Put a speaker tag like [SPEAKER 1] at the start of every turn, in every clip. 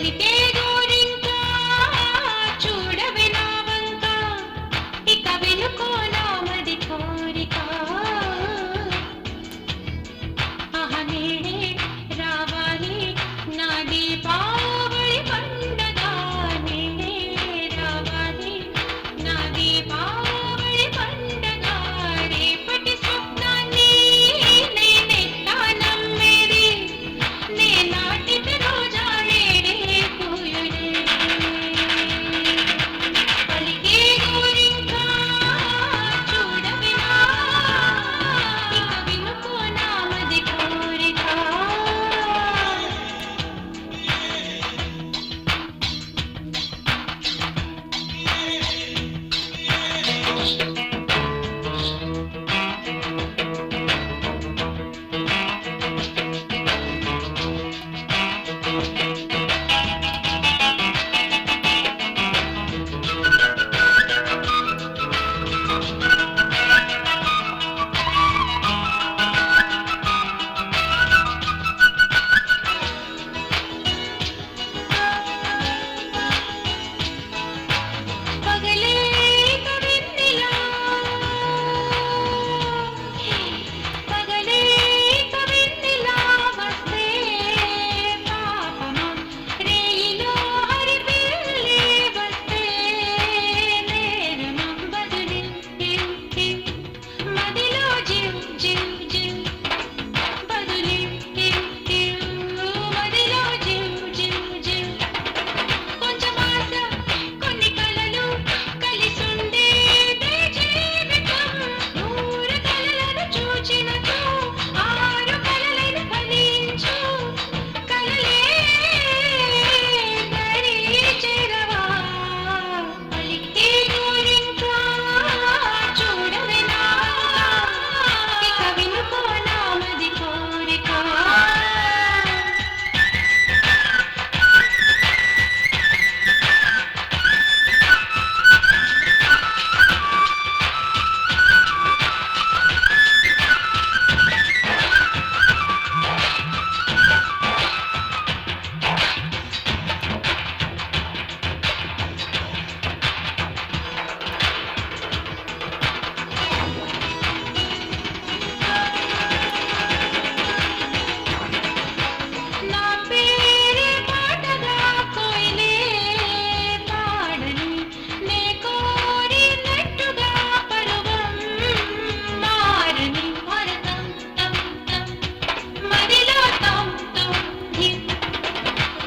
[SPEAKER 1] పలికే గోరింకా చూడవే నా వంక ఇక వినుకో నామది కోరిక ఆహ నేడే రావాలి నా దీపావళి పండగ నేడే రావాలి నా దీపావళి పండగ రేపటి స్వప్నాన్ని నేనెట్లా నమ్మేది నే నాటిన రోజా నేడే పూయుడే పలికే గోరింకా చూడవే నా ఇక వినుకో నామది కోరిక పగలే కవిన్నిలా పగలే కవిన్నిలా వస్తే పాపమా రేయిలో హరిపిల్లి వస్తే నేరమా బదులి మదిలో జివ్ జివ్ జివ్ బదులి మదిలో జివ్ జివ్ జివ్ కొంచెం ఆశ కొన్ని కలలు కలిసుండేదే జీవితం నూరు కలలను చూచినచో ఆరు కలలను ఫలించు కలలే దరి చేరవా పలికే గోరింకా చూడవే నా ఇక వినుకో నామది కోరిక నా పేరే పాటగా కోయిలే పాడని నే కోరినట్టుగా పరువం మారని వరదం తం తం మదిలో తం తం ధిం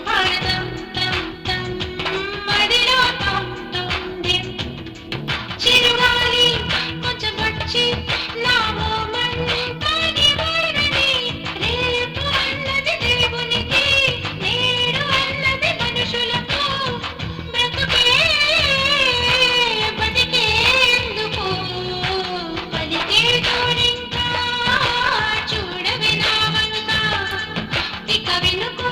[SPEAKER 1] వరదం తం తం మదిలో తం తం ధిం చిరుగాలి కొంచెం వచ్చి నా మోమంతని వరని రేపు అన్నది దేవునికి నేడు అన్నది మనుషులకు బ్రతుకే బతికేందుకు పలికే గోరింకా చూడవే నా వంక ఇక వినుకో